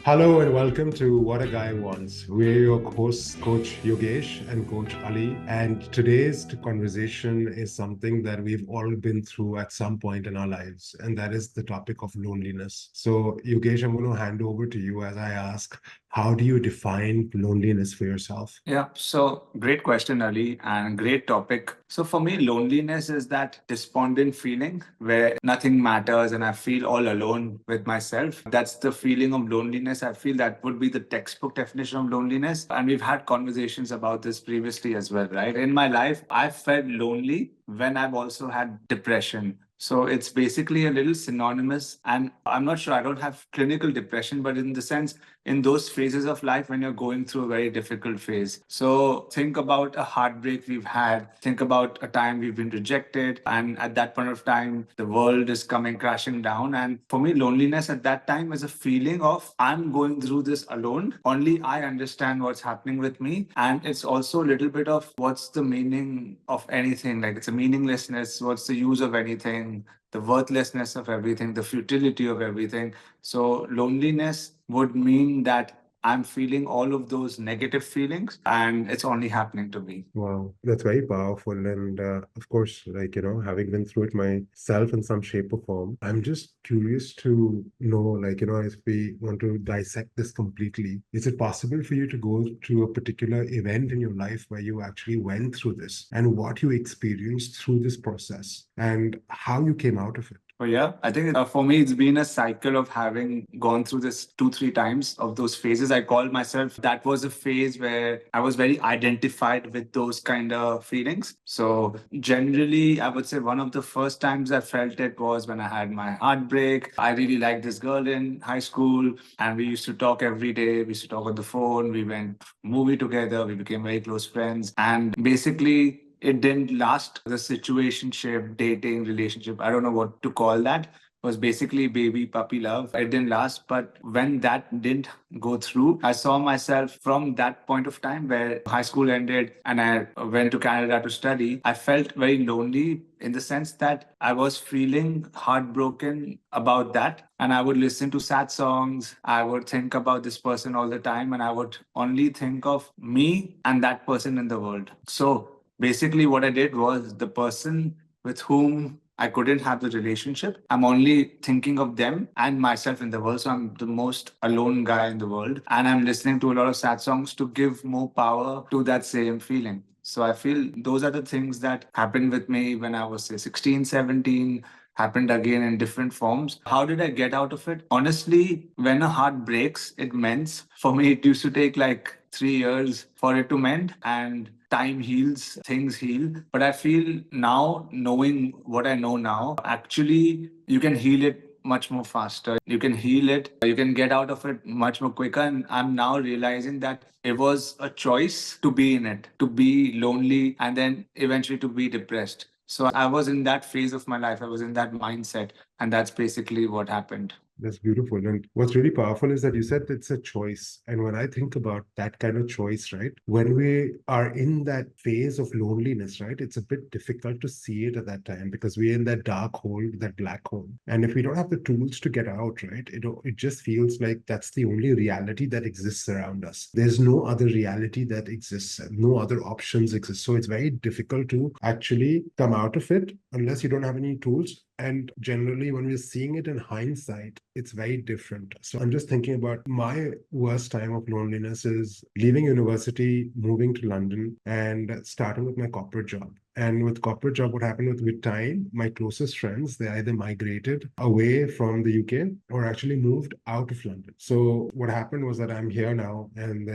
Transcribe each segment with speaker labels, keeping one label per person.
Speaker 1: Hello and welcome to What a Guy Wants. We're your hosts, Coach Yogesh and Coach Ali. And today's conversation is something that we've all been through at some point in our lives, and that is the topic of loneliness. So, Yogesh, I'm going to hand over to you as I ask, how do you define loneliness for yourself?
Speaker 2: Yeah, so great question, Ali, and great topic. So, for me, loneliness is that despondent feeling where nothing matters and I feel all alone with myself. That's the feeling of loneliness. I feel that would be the textbook definition of loneliness. And we've had conversations about this previously as well, right? In my life, I felt lonely when I've also had depression. So it's basically a little synonymous. And I'm not sure, I don't have clinical depression, but in the sense, in those phases of life when you're going through a very difficult phase. So think about a heartbreak we've had. Think about a time we've been rejected. And at that point of time, the world is coming crashing down. And for me, loneliness at that time is a feeling of I'm going through this alone. Only I understand what's happening with me. And it's also a little bit of what's the meaning of anything? Like it's a meaninglessness. What's the use of anything? The worthlessness of everything, the futility of everything. So, loneliness would mean that I'm feeling all of those negative feelings and it's only happening to me.
Speaker 1: Wow, that's very powerful. And of course, having been through it myself in some shape or form, I'm just curious to know, if we want to dissect this completely, is it possible for you to go to a particular event in your life where you actually went through this and what you experienced through this process and how you came out of it?
Speaker 2: Oh, yeah. I think for me, it's been a cycle of having gone through this two, three times of those phases. I call myself that was a phase where I was very identified with those kind of feelings. So, generally, I would say one of the first times I felt it was when I had my heartbreak. I really liked this girl in high school, and we used to talk every day. We used to talk on the phone. We went movie together. We became very close friends. And basically, it didn't last. The situationship, dating, relationship, I don't know what to call that, was basically baby puppy love. It didn't last. But when that didn't go through, I saw myself from that point of time where high school ended and I went to Canada to study. I felt very lonely in the sense that I was feeling heartbroken about that. And I would listen to sad songs. I would think about this person all the time. And I would only think of me and that person in the world. So basically, what I did was the person with whom I couldn't have the relationship. I'm only thinking of them and myself in the world. So I'm the most alone guy in the world. And I'm listening to a lot of sad songs to give more power to that same feeling. So I feel those are the things that happened with me when I was, say, 16, 17, happened again in different forms. How did I get out of it? Honestly, when a heart breaks, it mends. For me, it used to take like 3 years for it to mend. And time heals, things heal. But I feel now, knowing what I know now, actually, you can heal it much more faster. You can heal it, you can get out of it much more quicker. And I'm now realizing that it was a choice to be in it, to be lonely, and then eventually to be depressed. So I was in that phase of my life, I was in that mindset. And that's basically what happened.
Speaker 1: That's beautiful. And what's really powerful is that you said it's a choice. And when I think about that kind of choice, right, when we are in that phase of loneliness, right, it's a bit difficult to see it at that time because we're in that dark hole, that black hole. And if we don't have the tools to get out, right, it just feels like that's the only reality that exists around us. There's no other reality that exists, no other options exist. So it's very difficult to actually come out of it unless you don't have any tools. And generally, when we're seeing it in hindsight, it's very different. So I'm just thinking about my worst time of loneliness is leaving university, moving to London, and starting with my corporate job. And with corporate job, what happened with time, my closest friends, they either migrated away from the UK or actually moved out of London. So what happened was that I'm here now and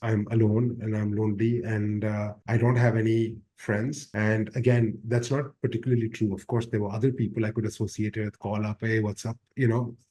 Speaker 1: I'm alone and I'm lonely and I don't have any friends. And again, that's not particularly true. Of course, there were other people I could associate it with, call up, hey, what's up?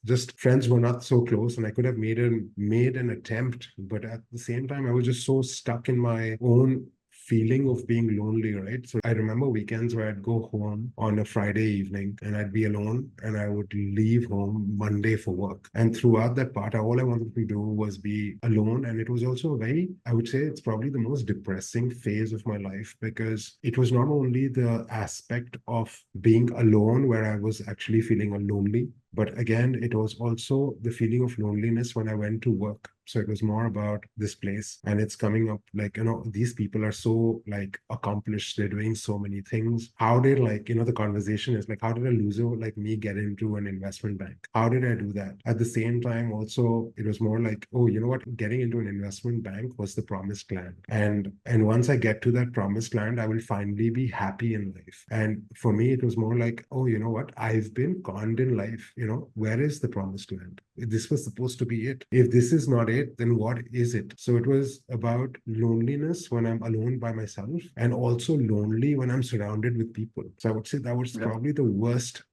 Speaker 1: Just friends were not so close, and I could have made an attempt, but at the same time, I was just so stuck in my own feeling of being lonely, right? So I remember weekends where I'd go home on a Friday evening and I'd be alone and I would leave home Monday for work. And throughout that part, all I wanted to do was be alone. And it was also a very, I would say it's probably the most depressing phase of my life, because it was not only the aspect of being alone where I was actually feeling lonely, but again, it was also the feeling of loneliness when I went to work. So it was more about this place, and it's coming up like, these people are so like accomplished. They're doing so many things. How did, like, the conversation is like, how did a loser like me get into an investment bank? How did I do that? At the same time, also, it was more like, oh, you know what? Getting into an investment bank was the promised land. And once I get to that promised land, I will finally be happy in life. And for me, it was more like, oh, you know what? I've been conned in life. Where is the promised land? This was supposed to be it. If this is not it, then what is it? So it was about loneliness when I'm alone by myself, and also lonely when I'm surrounded with people. So I would say that was probably the worst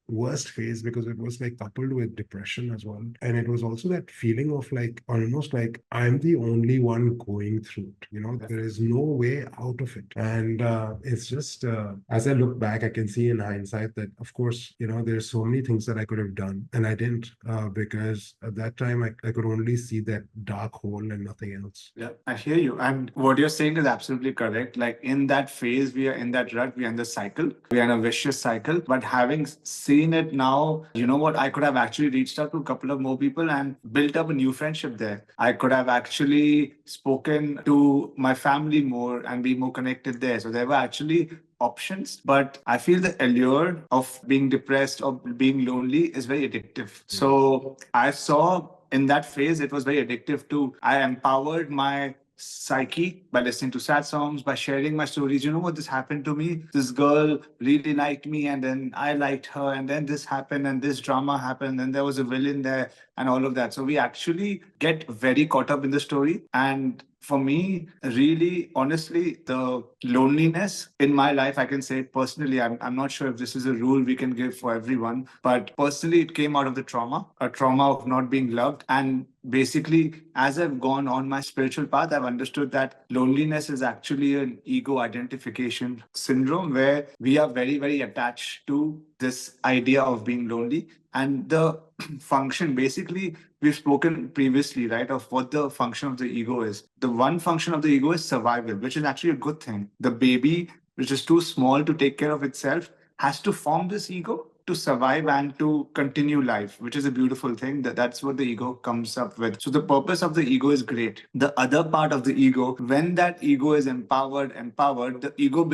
Speaker 1: phase, because it was like coupled with depression as well. And it was also that feeling of like almost like I'm the only one going through it. There is no way out of it. And it's just as I look back, I can see in hindsight that, of course, there's so many things that I could have done and I didn't, because at that time I could only see that dark hole and nothing else.
Speaker 2: Yeah, I hear you. And what you're saying is absolutely correct. Like in that phase, we are in that rut, we are in the cycle, we are in a vicious cycle. But having seen it now, you know what? I could have actually reached out to a couple of more people and built up a new friendship there. I could have actually spoken to my family more and be more connected there. So there were actually options, but I feel the allure of being depressed or being lonely is very addictive. So I saw in that phase, it was very addictive too. I empowered my psyche by listening to sad songs, by sharing my stories. You know what? This happened to me. This girl really liked me, and then I liked her, and then this happened, and this drama happened, and there was a villain there, and all of that. So we actually get very caught up in the story. And for me, really, honestly, the loneliness in my life, I can say personally, I'm not sure if this is a rule we can give for everyone, but personally, it came out of the trauma, a trauma of not being loved. And basically, as I've gone on my spiritual path, I've understood that loneliness is actually an ego identification syndrome where we are very, very attached to this idea of being lonely. And the function, basically, we've spoken previously, right, of what the function of the ego is. The one function of the ego is survival, which is actually a good thing. The baby, which is too small to take care of itself, has to form this ego to survive and to continue life, which is a beautiful thing. That's what the ego comes up with. So the purpose of the ego is great. The other part of the ego, when that ego is empowered, the ego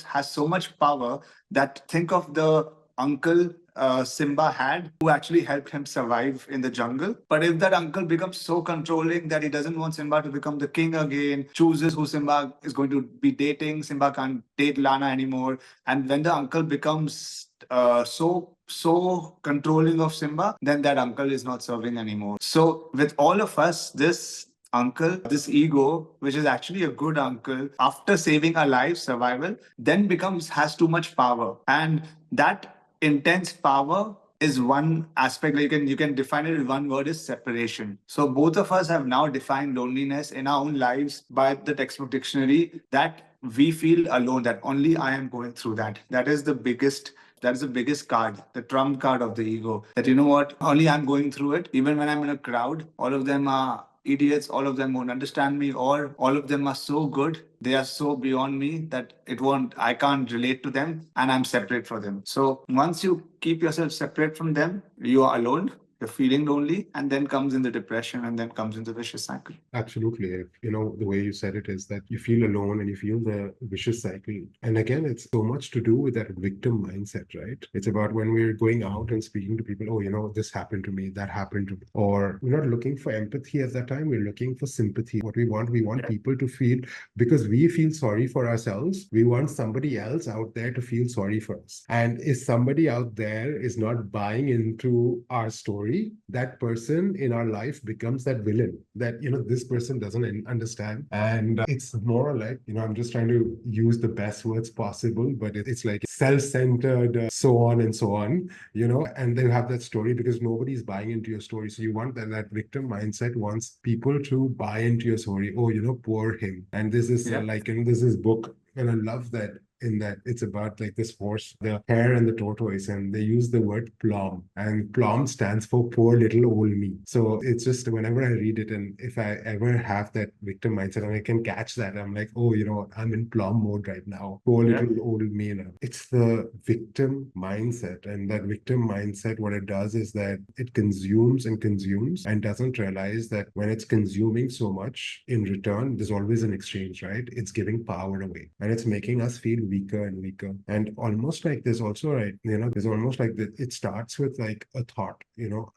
Speaker 2: has so much power that think of the uncle Simba had, who actually helped him survive in the jungle. But if that uncle becomes so controlling that he doesn't want Simba to become the king again, chooses who Simba is going to be dating, Simba can't date Lana anymore. And when the uncle becomes so controlling of Simba, then that uncle is not serving anymore. So with all of us, this uncle, this ego, which is actually a good uncle, after saving our lives, survival, then has too much power. And that intense power is one aspect. Like you can define it in one word, is separation. So both of us have now defined loneliness in our own lives by the textbook dictionary, that we feel alone, that only I am going through that. That is the biggest card, the trump card of the ego. That, you know what, only I'm going through it. Even when I'm in a crowd, all of them are idiots, all of them won't understand me, or all of them are so good, they are so beyond me that I can't relate to them, and I'm separate from them. So once you keep yourself separate from them, you are alone, you're feeling lonely, and then comes in the depression, and then comes in the vicious cycle.
Speaker 1: Absolutely. The way you said it is that you feel alone and you feel the vicious cycle. And again, it's so much to do with that victim mindset, right? It's about when we're going out and speaking to people, oh, this happened to me, that happened to me. Or we're not looking for empathy at that time, we're looking for sympathy. What we want people to feel, because we feel sorry for ourselves, we want somebody else out there to feel sorry for us. And if somebody out there is not buying into our story, that person in our life becomes that villain that, this person doesn't understand. And it's more like, I'm just trying to use the best words possible, but it's like self-centered, so on and so on, and they have that story because nobody's buying into your story. So you want that victim mindset wants people to buy into your story. Oh, poor him. And this is there's this book And I love that in that it's about like this horse, the hare and the tortoise, and they use the word plum. And plum stands for poor little old me. So it's just whenever I read it, and if I ever have that victim mindset and I can catch that, I'm like, oh, I'm in plum mode right now. Poor
Speaker 2: Yeah.
Speaker 1: little old me now. It's the victim mindset. And that victim mindset, what it does is that it consumes and consumes and doesn't realize that when it's consuming so much in return, there's always an exchange, right? It's giving power away and it's making us feel weaker and weaker. And almost like there's also, right, there's almost like that it starts with like a thought,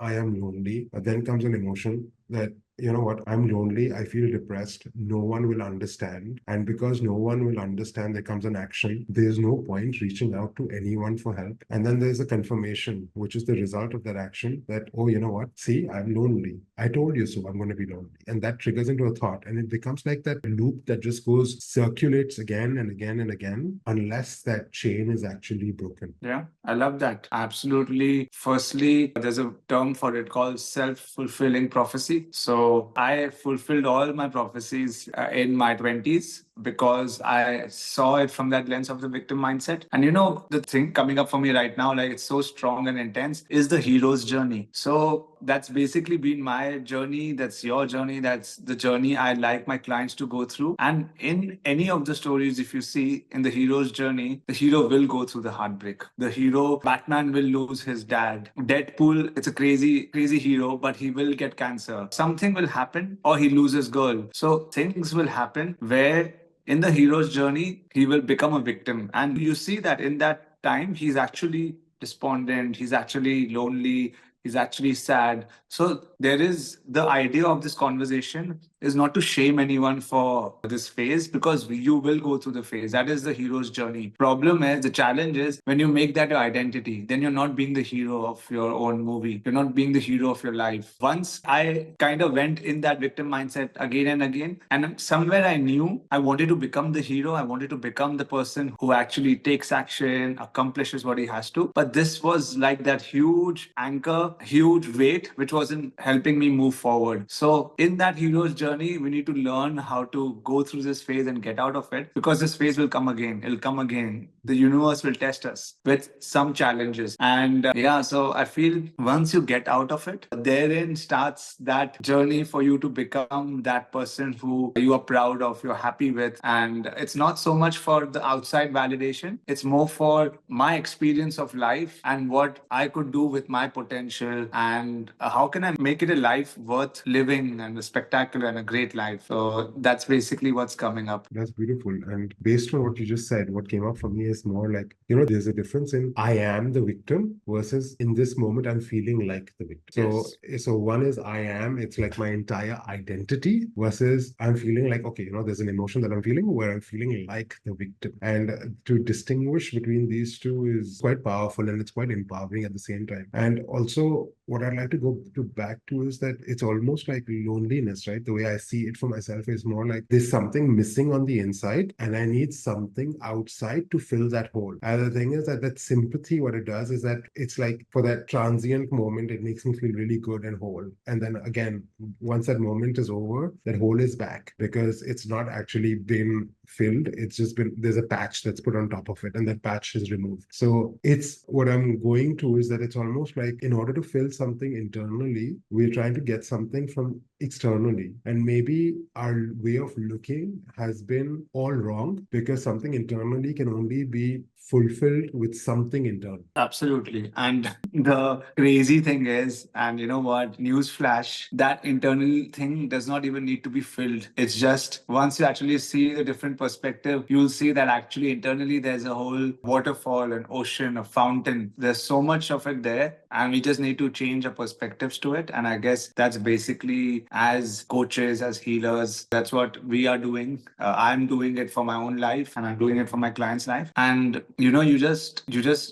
Speaker 1: I am lonely. But then comes an emotion that, you know what, I'm lonely, I feel depressed, no one will understand. And because no one will understand, there comes an action. There's no point reaching out to anyone for help. And then there's a confirmation, which is the result of that action that, oh, you know what, see, I'm lonely. I told you so, I'm going to be lonely. And that triggers into a thought. And it becomes like that loop that just goes, circulates again and again and again, unless that chain is actually broken.
Speaker 2: Yeah, I love that. Absolutely. Firstly, there's a term for it called self-fulfilling prophecy. So I fulfilled all my prophecies in my 20s because I saw it from that lens of the victim mindset. And the thing coming up for me right now, like it's so strong and intense, is the hero's journey. So that's basically been my journey. That's your journey. That's the journey I like my clients to go through. And in any of the stories, if you see in the hero's journey, the hero will go through the heartbreak. The hero, Batman, will lose his dad. Deadpool, it's a crazy, crazy hero, but he will get cancer. Something will happen or he loses girl. So things will happen where in the hero's journey, he will become a victim. And you see that in that time, he's actually despondent, he's actually lonely, he's actually sad. So there is the idea of this conversation is not to shame anyone for this phase because you will go through the phase. That is the hero's journey. Problem is, the challenge is when you make that your identity, then you're not being the hero of your own movie. You're not being the hero of your life. Once I kind of went in that victim mindset again and again, and somewhere I knew I wanted to become the hero. I wanted to become the person who actually takes action, accomplishes what he has to. But this was like that huge anchor, huge weight, which wasn't helping me move forward. So in that hero's journey, we need to learn how to go through this phase and get out of it because this phase will come again. It'll come again. The universe will test us with some challenges. And yeah, so I feel once you get out of it, therein starts that journey for you to become that person who you are proud of, you're happy with. And it's not so much for the outside validation, it's more for my experience of life and what I could do with my potential and how can I make it a life worth living and a spectacular and a great life. So that's basically what's coming up.
Speaker 1: That's beautiful. And based on what you just said, what came up for me is more like, there's a difference in I am the victim versus in this moment I'm feeling like the victim. So,
Speaker 2: Yes.
Speaker 1: so one is I am, it's like my entire identity versus I'm feeling like, okay, there's an emotion that I'm feeling where I'm feeling like the victim. And to distinguish between these two is quite powerful and it's quite empowering at the same time. And also, what I'd like to go to back to is that it's almost like loneliness, right? The way I see it for myself is more like there's something missing on the inside and I need something outside to fill that hole. And the thing is that sympathy, what it does is that it's like for that transient moment, it makes me feel really good and whole. And then again, once that moment is over, that hole is back because it's not actually been filled. It's just been, there's a patch that's put on top of it and that patch is removed. So it's what I'm going to is that it's almost like in order to fill something internally, we're trying to get something from externally. And maybe our way of looking has been all wrong because something internally can only be fulfilled with something internal.
Speaker 2: Absolutely. And the crazy thing is, and you know what, newsflash, that internal thing does not even need to be filled. It's just once you actually see the different perspective, you'll see that actually internally there's a whole waterfall, an ocean, a fountain. There's so much of it there. And we just need to change our perspectives to it. And I guess that's basically as coaches, as healers, that's what we are doing. I'm doing it for my own life and I'm doing it for my client's life. And you just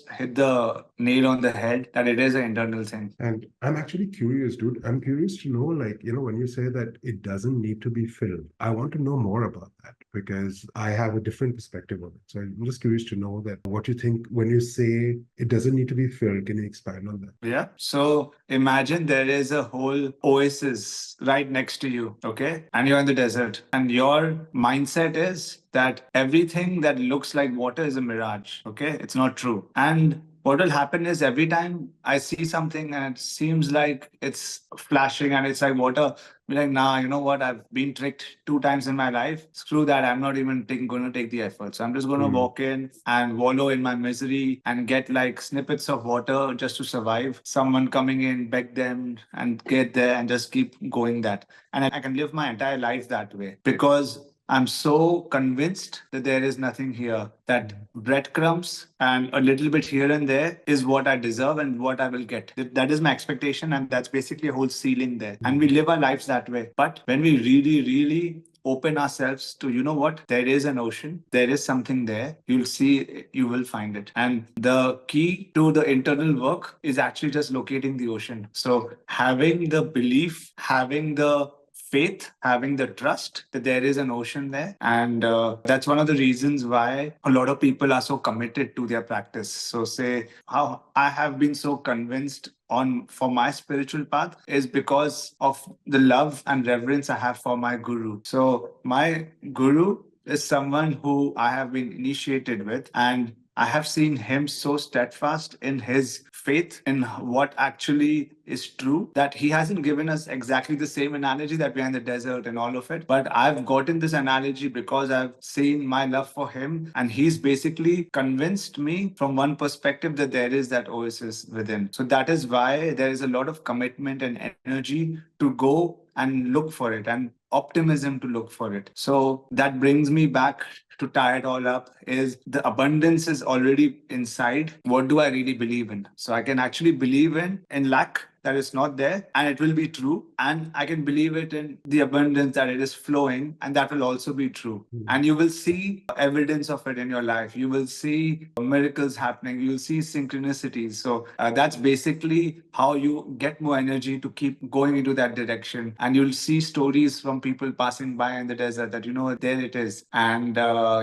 Speaker 2: hit the nail on the head that it is an internal thing.
Speaker 1: And I'm actually curious, dude. I'm curious to know, like, when you say that it doesn't need to be filled, I want to know more about that because I have a different perspective on it. So I'm just curious to know that what you think when you say it doesn't need to be filled. Can you expand on that?
Speaker 2: Yeah. So imagine there is a whole oasis right next to you, okay? And you're in the desert, and your mindset is that everything that looks like water is a mirage, okay? It's not true. And what will happen is every time I see something and it seems like it's flashing and it's like water, be like, nah, you know what? I've been tricked 2 times in my life. Screw that. I'm not even going to take the effort. So I'm just going to walk in and wallow in my misery and get like snippets of water just to survive. Someone coming in, beg them and get there and just keep going that. And I can live my entire life that way because I'm so convinced that there is nothing here, that breadcrumbs and a little bit here and there is what I deserve and what I will get. That is my expectation, and that's basically a whole ceiling there. And we live our lives that way. But when we really, really open ourselves to, you know what, there is an ocean, there is something there, you'll see, you will find it. And the key to the internal work is actually just locating the ocean. So having the belief, having the faith, having the trust that there is an ocean there. And that's one of the reasons why a lot of people are so committed to their practice. So say how I have been so convinced on for my spiritual path is because of the love and reverence I have for my guru. So my guru is someone who I have been initiated with, and I have seen him so steadfast in his faith in what actually is true that he hasn't given us exactly the same analogy that we're in the desert and all of it. But I've gotten this analogy because I've seen my love for him, and he's basically convinced me from one perspective that there is that oasis within. So that is why there is a lot of commitment and energy to go and look for it, and optimism to look for it. So that brings me back to tie it all up is the abundance is already inside. What do I really believe in? So I can actually believe in lack, that is not there, and it will be true. And I can believe it in the abundance that it is flowing, and that will also be true. And you will see evidence of it in your life. You will see miracles happening. You will see synchronicities. So that's basically how you get more energy to keep going into that direction. And you'll see stories from people passing by in the desert that, there it is. And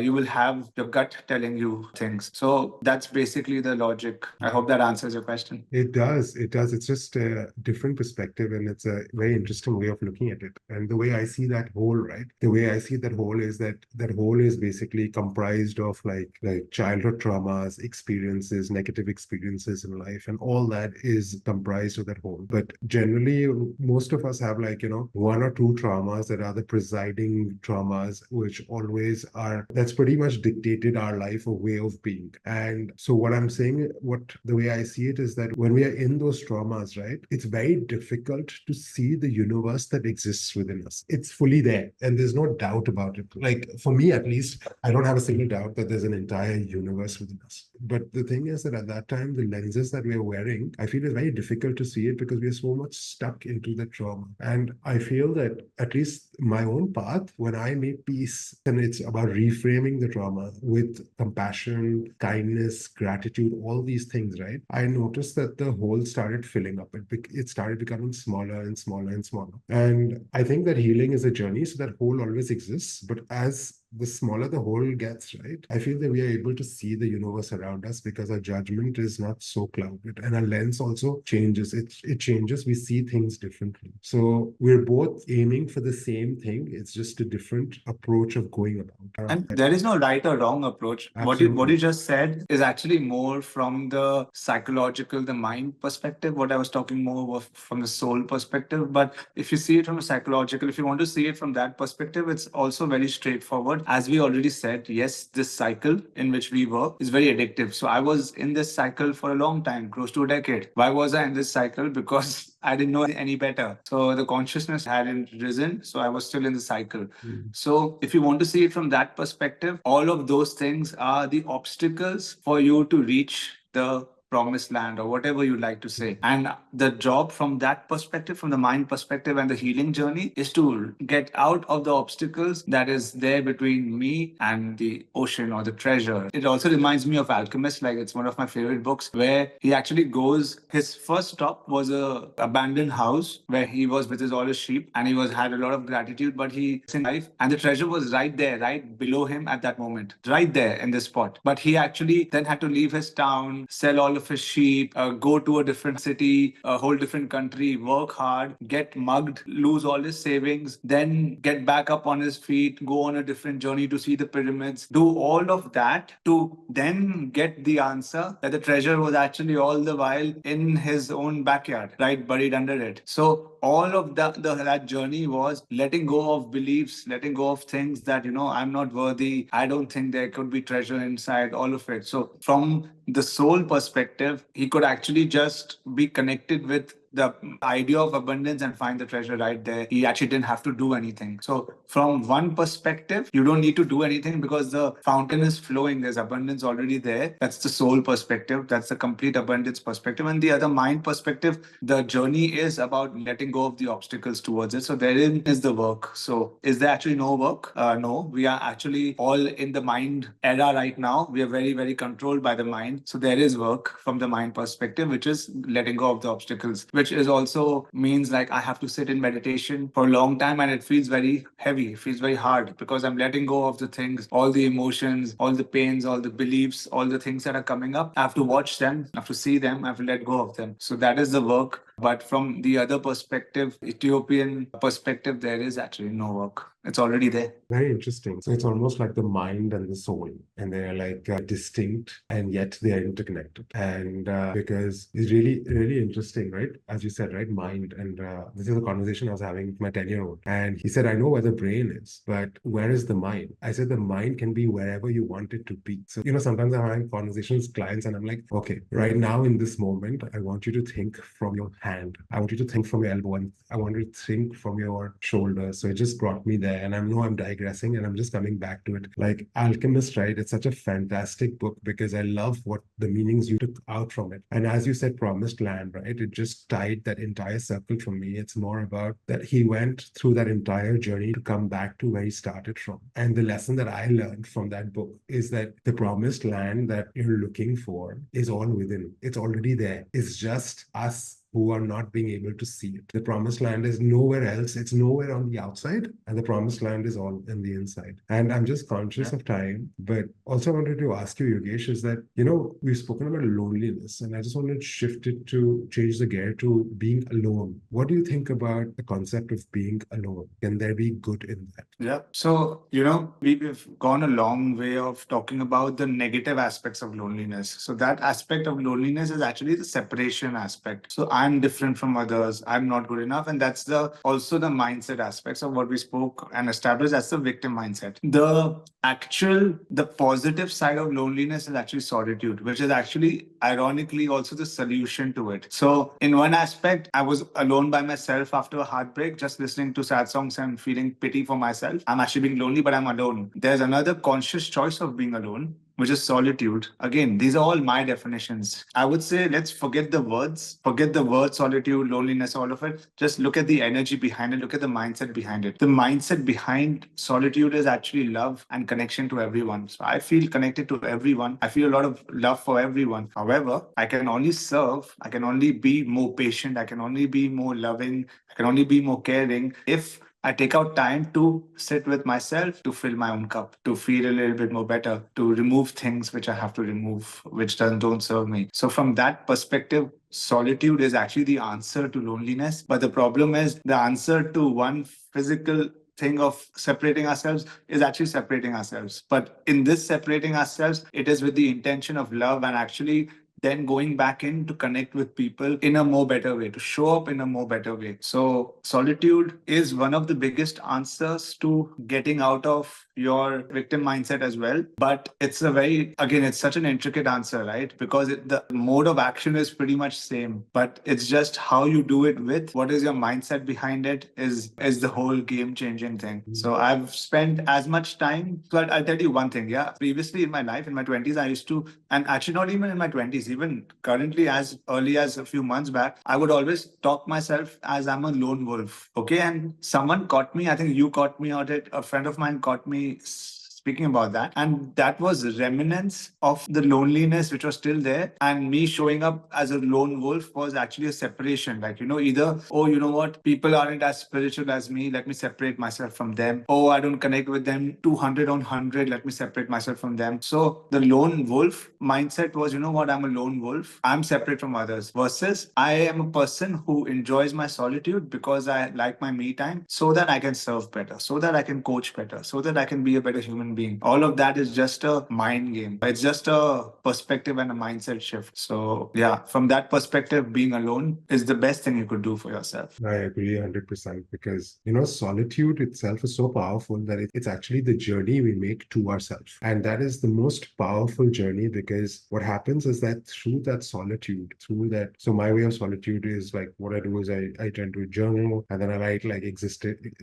Speaker 2: you will have your gut telling you things. So that's basically the logic. I hope that answers your question.
Speaker 1: It does. It does. It's just a different perspective, and it's a very interesting way of looking at it. And the way I see that whole, right? The way I see that whole is that whole is basically comprised of like childhood traumas, experiences, negative experiences in life, and all that is comprised of that whole. But generally, most of us have one or two traumas that are the presiding traumas, which always are, that's pretty much dictated our life or way of being. And so what I'm saying, the way I see it is that when we are in those traumas, right, it's very difficult to see the universe that exists within us. It's fully there, and there's no doubt about it. Like for me, at least, I don't have a single doubt that there's an entire universe within us. But the thing is that at that time, the lenses that we are wearing, I feel it's very difficult to see it because we are so much stuck into the trauma. And I feel that at least my own path, when I make peace, and it's about reframing the trauma with compassion, kindness, gratitude, all these things, right? I noticed that the hole started filling up. It started becoming smaller and smaller and smaller. And I think that healing is a journey, so that hole always exists. But as the smaller the hole gets, right, I feel that we are able to see the universe around us because our judgment is not so clouded, and our lens also changes. It changes. We see things differently. So we're both aiming for the same thing. It's just a different approach of going about.
Speaker 2: And there is no right or wrong approach. What you just said is actually more from the psychological, the mind perspective. What I was talking more was from the soul perspective. But if you see it from a psychological, if you want to see it from that perspective, it's also very straightforward. As we already said, yes, this cycle in which we work is very addictive. So I was in this cycle for a long time, close to a decade. Why was I in this cycle? Because I didn't know any better. So the consciousness hadn't risen. So I was still in the cycle. So if you want to see it from that perspective, all of those things are the obstacles for you to reach the promised land or whatever you like to say. And the job from that perspective, from the mind perspective and the healing journey, is to get out of the obstacles that is there between me and the ocean or the treasure. It also reminds me of Alchemist, like it's one of my favorite books, where he actually goes, his first stop was a abandoned house where he was with all his sheep, and he was had a lot of gratitude, but he in life, and the treasure was right there, right below him at that moment, right there in this spot. But he actually then had to leave his town, sell all of his sheep, go to a different city, a whole different country, work hard, get mugged, lose all his savings, then get back up on his feet, go on a different journey to see the pyramids, do all of that to then get the answer that the treasure was actually all the while in his own backyard, right, buried under it. So all of that journey was letting go of beliefs, letting go of things that, I'm not worthy, I don't think there could be treasure inside, all of it. So from the soul perspective, he could actually just be connected with the idea of abundance and find the treasure right there. He actually didn't have to do anything. So from one perspective, you don't need to do anything because the fountain is flowing. There's abundance already there. That's the soul perspective. That's the complete abundance perspective. And the other mind perspective, the journey is about letting go of the obstacles towards it. So therein is the work. So is there actually no work? No, we are actually all in the mind era right now. We are very, very controlled by the mind. So there is work from the mind perspective, which is letting go of the obstacles, which is also means like I have to sit in meditation for a long time, and it feels very heavy. It feels very hard because I'm letting go of the things, all the emotions, all the pains, all the beliefs, all the things that are coming up. I have to watch them, I have to see them, I have to let go of them. So that is the work. But from the other perspective, Ethiopian perspective, there is actually no work. It's already there.
Speaker 1: Very interesting. So it's almost like the mind and the soul, and they're like distinct, and yet they are interconnected. And because it's really, really interesting, right? As you said, right? Mind. And this is a conversation I was having with my 10-year-old. And he said, I know where the brain is, but where is the mind? I said, the mind can be wherever you want it to be. So, sometimes I'm having conversations with clients and I'm like, okay, right now in this moment, I want you to think from your hand. I want you to think from your elbow, and I want you to think from your shoulder. So it just brought me there. And I know I'm digressing and I'm just coming back to it. Like Alchemist, right? It's such a fantastic book because I love what the meanings you took out from it. And as you said, promised land, right? It just tied that entire circle for me. It's more about that he went through that entire journey to come back to where he started from. And the lesson that I learned from that book is that the promised land that you're looking for is all within. It's already there. It's just us who are not being able to see it. The promised land is nowhere else. It's nowhere on the outside, and the promised land is all in the inside. And I'm just conscious of time, but also wanted to ask you, Yogesh, is that, we've spoken about loneliness, and I just wanted to shift it to change the gear to being alone. What do you think about the concept of being alone? Can there be good in that?
Speaker 2: Yeah. So, we've gone a long way of talking about the negative aspects of loneliness. So that aspect of loneliness is actually the separation aspect. So I'm different from others. I'm not good enough. And that's also the mindset aspects of what we spoke and established. That's the victim mindset. The positive side of loneliness is actually solitude, which is actually ironically also the solution to it. So in one aspect, I was alone by myself after a heartbreak, just listening to sad songs and feeling pity for myself. I'm actually being lonely, but I'm alone. There's another conscious choice of being alone, which is solitude. Again, these are all my definitions. I would say let's forget the words, solitude, loneliness, all of it. Just look at the energy behind it, look at the mindset behind it. The mindset behind solitude is actually love and connection to everyone. So I feel connected to everyone. I feel a lot of love for everyone. However, I can only serve, I can only be more patient, I can only be more loving, I can only be more caring if I take out time to sit with myself, to fill my own cup, to feel a little bit more better, to remove things which I have to remove, which don't serve me. So from that perspective, solitude is actually the answer to loneliness. But the problem is the answer to one physical thing of separating ourselves is actually separating ourselves. But in this separating ourselves, it is with the intention of love and actually then going back in to connect with people in a more better way, to show up in a more better way. So solitude is one of the biggest answers to getting out of your victim mindset as well. But it's again, it's such an intricate answer, right? Because the mode of action is pretty much same, but it's just how you do it with what is your mindset behind it is the whole game changing thing. So I've spent as much time. So I'll tell you one thing. Yeah. Previously in my life, in my 20s, I used to, and actually not even in my 20s, even currently as early as a few months back, I would always talk myself as I'm a lone wolf. Okay. And someone caught me, I think you caught me on it, a friend of mine caught me speaking about that. And that was remnants of the loneliness which was still there. And me showing up as a lone wolf was actually a separation. Like, either, oh, you know what, people aren't as spiritual as me. Let me separate myself from them. Oh, I don't connect with them 200 on 100. Let me separate myself from them. So the lone wolf mindset was, you know what, I'm a lone wolf. I'm separate from others. Versus I am a person who enjoys my solitude because I like my me time so that I can serve better, so that I can coach better, so that I can be a better human being. All of that is just a mind game. It's just a perspective and a mindset shift. So yeah, from that perspective, being alone is the best thing you could do for yourself.
Speaker 1: I agree 100% because, solitude itself is so powerful that it's actually the journey we make to ourselves. And that is the most powerful journey because what happens is that through that solitude, so my way of solitude is like what I do is I tend to journal and then I write like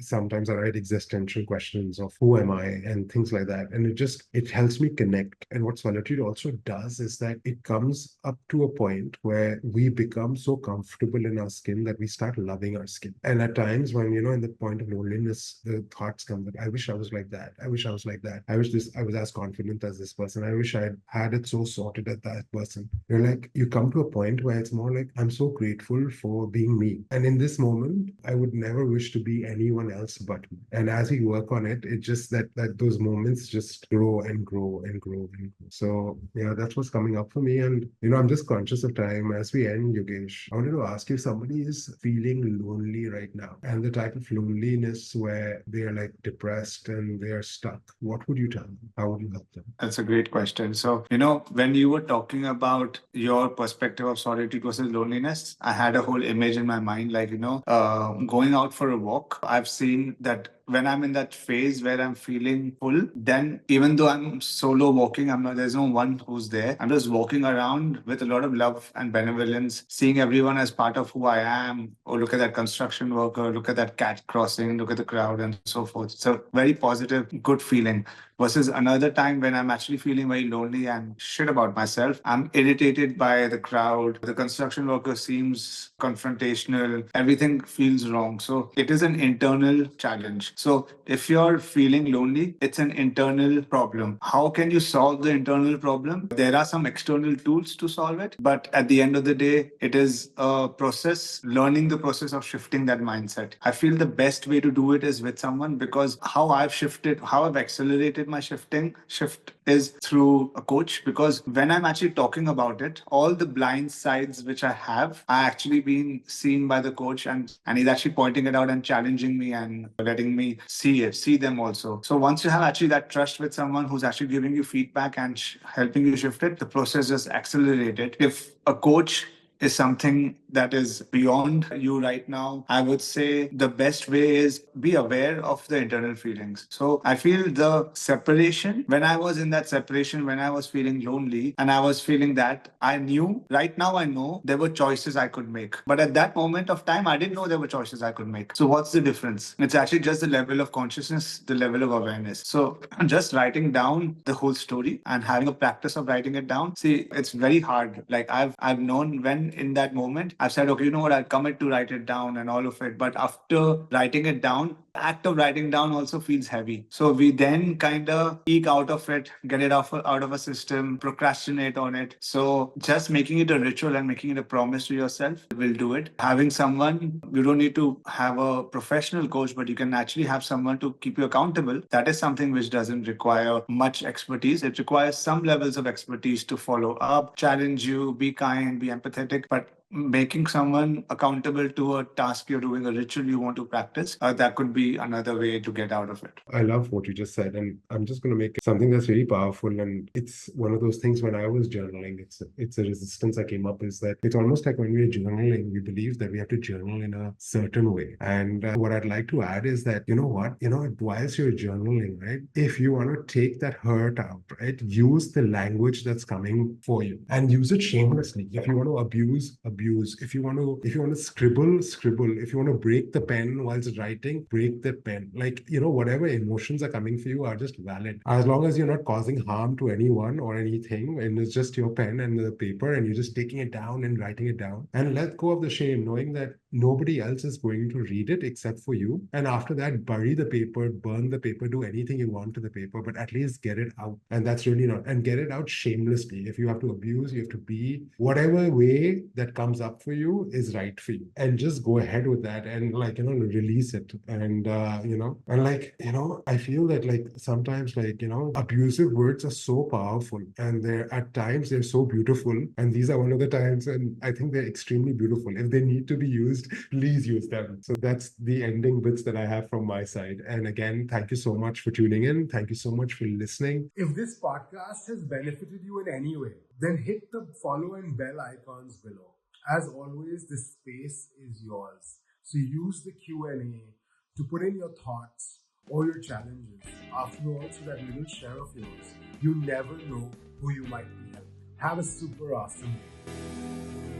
Speaker 1: sometimes I write existential questions of who am I and things like that. And it helps me connect. And what solitude also does is that it comes up to a point where we become so comfortable in our skin that we start loving our skin. And at times when, in the point of loneliness, the thoughts come that I wish I was like that. I wish I was like that. I wish I was as confident as this person. I wish I had it so sorted as that person. You come to a point where it's more like, I'm so grateful for being me. And in this moment, I would never wish to be anyone else but me. And as we work on it, it just that those moments just grow and grow and grow and grow. So yeah, that's what's coming up for me. And I'm just conscious of time as we end, Yogesh. I wanted to ask you, if somebody is feeling lonely right now and the type of loneliness where they're like depressed and they're stuck, what would you tell them? How would you help them?
Speaker 2: That's a great question. So, when you were talking about your perspective of solitude versus loneliness, I had a whole image in my mind, like, going out for a walk. I've seen that when I'm in that phase where I'm feeling full, then even though I'm solo walking, there's no one who's there. I'm just walking around with a lot of love and benevolence, seeing everyone as part of who I am. Oh, look at that construction worker, look at that cat crossing, look at the crowd and so forth. So very positive, good feeling. Versus another time when I'm actually feeling very lonely and shit about myself. I'm irritated by the crowd. The construction worker seems confrontational. Everything feels wrong. So it is an internal challenge. So if you're feeling lonely, it's an internal problem. How can you solve the internal problem? There are some external tools to solve it. But at the end of the day, it is a process, learning the process of shifting that mindset. I feel the best way to do it is with someone because how I've accelerated my shift is through a coach, because when I'm actually talking about it, all the blind sides which I have are actually being seen by the coach, and he's actually pointing it out and challenging me and letting me see them also. So once you have actually that trust with someone who's actually giving you feedback and helping you shift it, the process just accelerated. If a coach is something that is beyond you right now, I would say the best way is be aware of the internal feelings. So I feel the separation, when I was in that separation, when I was feeling lonely and I was feeling that, I knew, right now I know there were choices I could make. But at that moment of time, I didn't know there were choices I could make. So what's the difference? It's actually just the level of consciousness, the level of awareness. So just writing down the whole story and having a practice of writing it down. See, it's very hard. Like I've known when in that moment, I've said, okay, you know what, I'll commit to write it down and all of it. But after writing it down, the act of writing down also feels heavy. So we then kind of eke out of it, get it out of a system, procrastinate on it. So just making it a ritual and making it a promise to yourself will do it. Having someone, you don't need to have a professional coach, but you can actually have someone to keep you accountable. That is something which doesn't require much expertise. It requires some levels of expertise to follow up, challenge you, be kind, be empathetic. But making someone accountable to a task you're doing, a ritual you want to practice, that could be another way to get out of it.
Speaker 1: I love what you just said, and I'm just going to make something that's really powerful. And it's one of those things when I was journaling, it's a resistance I came up is that it's almost like when we're journaling, we believe that we have to journal in a certain way. And what I'd like to add is that, you know what, whilst you're journaling, right, if you want to take that hurt out, right, use the language that's coming for you and use it shamelessly. If you want to abuse, abuse. If you want to scribble, scribble. If you want to break the pen whilst writing, break the pen. Like, whatever emotions are coming for you are just valid. As long as you're not causing harm to anyone or anything, and it's just your pen and the paper, and you're just taking it down and writing it down. And let go of the shame, knowing that nobody else is going to read it except for you. And after that, bury the paper, burn the paper, do anything you want to the paper, but at least get it out. And that's really not, and get it out shamelessly. If you have to abuse, you have to be whatever way that comes up for you is right for you. And just go ahead with that and, like, release it. And, I feel that, like, sometimes, like, abusive words are so powerful, and they're at times they're so beautiful. And these are one of the times, and I think they're extremely beautiful. If they need to be used, please use them. So that's the ending bits that I have from my side. And again, thank you so much for tuning in. Thank you so much for listening. If this podcast has benefited you in any way, then hit the follow and bell icons below. As always, this space is yours. So use the Q&A to put in your thoughts or your challenges. After all, to that little share of yours, you never know who you might be helping. Have a super awesome day.